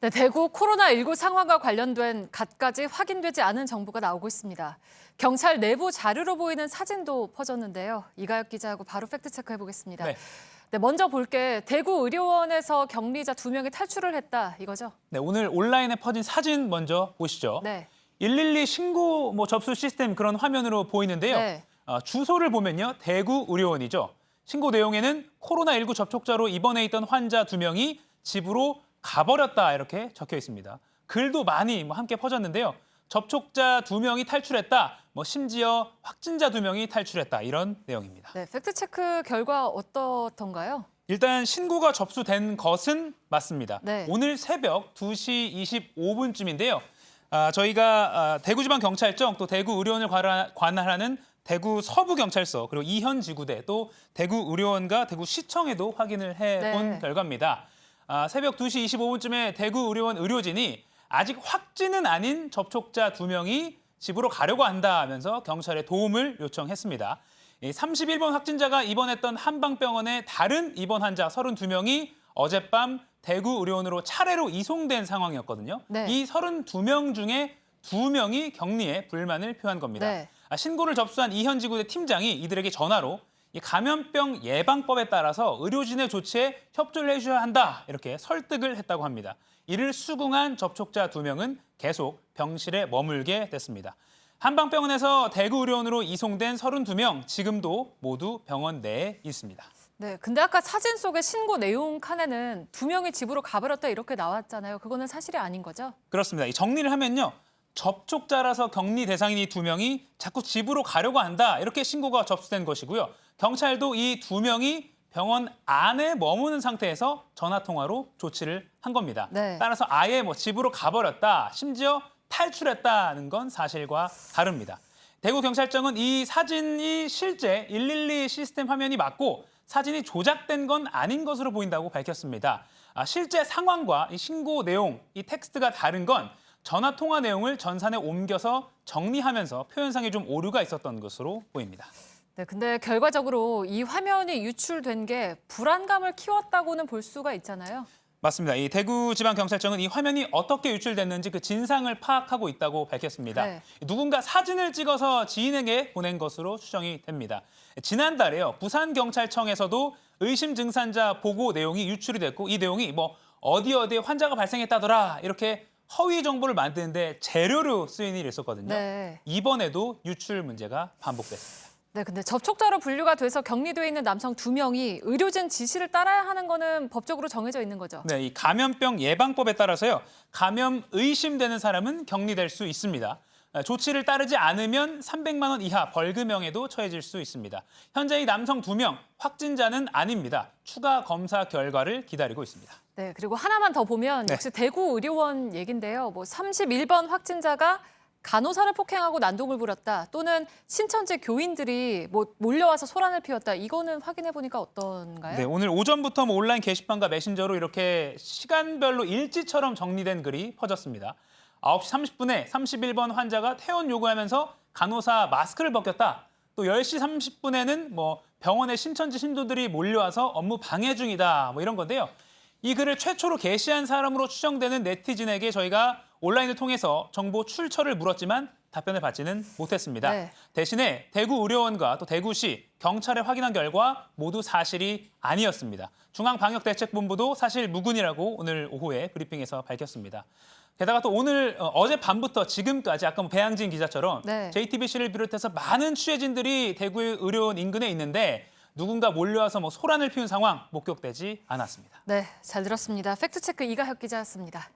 네, 대구 코로나19 상황과 관련된 갖가지 확인되지 않은 정보가 나오고 있습니다. 경찰 내부 자료로 보이는 사진도 퍼졌는데요. 이가혁 기자하고 바로 팩트체크 해보겠습니다. 네, 먼저 볼게 대구 의료원에서 격리자 2명이 탈출을 했다 이거죠? 네, 오늘 온라인에 퍼진 사진 먼저 보시죠. 네. 112 신고 접수 시스템 그런 화면으로 보이는데요. 네. 주소를 보면요. 대구 의료원이죠. 신고 내용에는 코로나19 접촉자로 입원해 있던 환자 2명이 집으로 가버렸다 이렇게 적혀 있습니다. 글도 많이 함께 퍼졌는데요. 접촉자 2명이 탈출했다. 심지어 확진자 2명이 탈출했다. 이런 내용입니다. 네, 팩트체크 결과 어떻던가요? 일단 신고가 접수된 것은 맞습니다. 네. 오늘 새벽 2시 25분쯤인데요. 저희가 대구지방경찰청 또 대구의료원을 관할하는 대구 서부경찰서 그리고 이현지구대 또 대구의료원과 대구시청에도 확인을 해본 네. 결과입니다. 새벽 2시 25분쯤에 대구의료원 의료진이 아직 확진은 아닌 접촉자 2명이 집으로 가려고 한다 하면서 경찰에 도움을 요청했습니다. 31번 확진자가 입원했던 한방병원의 다른 입원 환자 32명이 어젯밤 대구의료원으로 차례로 이송된 상황이었거든요. 네. 이 32명 중에 2명이 격리에 불만을 표한 겁니다. 네. 신고를 접수한 이현지구대 팀장이 이들에게 전화로 이 감염병 예방법에 따라서 의료진의 조치에 협조를 해줘야 한다 이렇게 설득을 했다고 합니다. 이를 수긍한 접촉자 2명은 계속 병실에 머물게 됐습니다. 한방병원에서 대구의료원으로 이송된 32명 지금도 모두 병원 내에 있습니다. 네, 근데 아까 사진 속의 신고 내용 칸에는 2명이 집으로 가버렸다 이렇게 나왔잖아요. 그거는 사실이 아닌 거죠? 그렇습니다. 이 정리를 하면요. 접촉자라서 격리 대상인 이 2명이 자꾸 집으로 가려고 한다 이렇게 신고가 접수된 것이고요. 경찰도 이 2명이 병원 안에 머무는 상태에서 전화통화로 조치를 한 겁니다. 네. 따라서 아예 집으로 가버렸다, 심지어 탈출했다는 건 사실과 다릅니다. 대구경찰청은 이 사진이 실제 112 시스템 화면이 맞고 사진이 조작된 건 아닌 것으로 보인다고 밝혔습니다. 실제 상황과 이 신고 내용, 이 텍스트가 다른 건 전화통화 내용을 전산에 옮겨서 정리하면서 표현상에 좀 오류가 있었던 것으로 보입니다. 네, 근데 결과적으로 이 화면이 유출된 게 불안감을 키웠다고는 볼 수가 있잖아요. 맞습니다. 이 대구지방경찰청은 이 화면이 어떻게 유출됐는지 그 진상을 파악하고 있다고 밝혔습니다. 네. 누군가 사진을 찍어서 지인에게 보낸 것으로 추정이 됩니다. 지난달에요. 부산경찰청에서도 의심 증산자 보고 내용이 유출이 됐고 이 내용이 어디에 환자가 발생했다더라 이렇게 허위 정보를 만드는데 재료로 쓰인 일이 있었거든요. 네. 이번에도 유출 문제가 반복됐습니다. 네, 근데 접촉자로 분류가 돼서 격리돼 있는 남성 2명이 의료진 지시를 따라야 하는 거는 법적으로 정해져 있는 거죠? 네, 이 감염병 예방법에 따라서요. 감염 의심되는 사람은 격리될 수 있습니다. 조치를 따르지 않으면 300만 원 이하 벌금형에도 처해질 수 있습니다. 현재 이 남성 2명 확진자는 아닙니다. 추가 검사 결과를 기다리고 있습니다. 네, 그리고 하나만 더 보면 네. 역시 대구의료원 얘긴데요. 31번 확진자가 간호사를 폭행하고 난동을 부렸다 또는 신천지 교인들이 몰려와서 소란을 피웠다. 이거는 확인해 보니까 어떤가요? 네, 오늘 오전부터 온라인 게시판과 메신저로 이렇게 시간별로 일지처럼 정리된 글이 퍼졌습니다. 9시 30분에 31번 환자가 퇴원 요구하면서 간호사 마스크를 벗겼다. 또 10시 30분에는 병원에 신천지 신도들이 몰려와서 업무 방해 중이다. 이런 건데요. 이 글을 최초로 게시한 사람으로 추정되는 네티즌에게 저희가 온라인을 통해서 정보 출처를 물었지만 답변을 받지는 못했습니다. 네. 대신에 대구의료원과 또 대구시, 경찰에 확인한 결과 모두 사실이 아니었습니다. 중앙방역대책본부도 사실 무근이라고 오늘 오후에 브리핑에서 밝혔습니다. 게다가 또 오늘 어젯밤부터 지금까지 아까 배양진 기자처럼 네. JTBC를 비롯해서 많은 취재진들이 대구의료원 인근에 있는데 누군가 몰려와서 소란을 피운 상황 목격되지 않았습니다. 네, 잘 들었습니다. 팩트체크 이가혁 기자였습니다.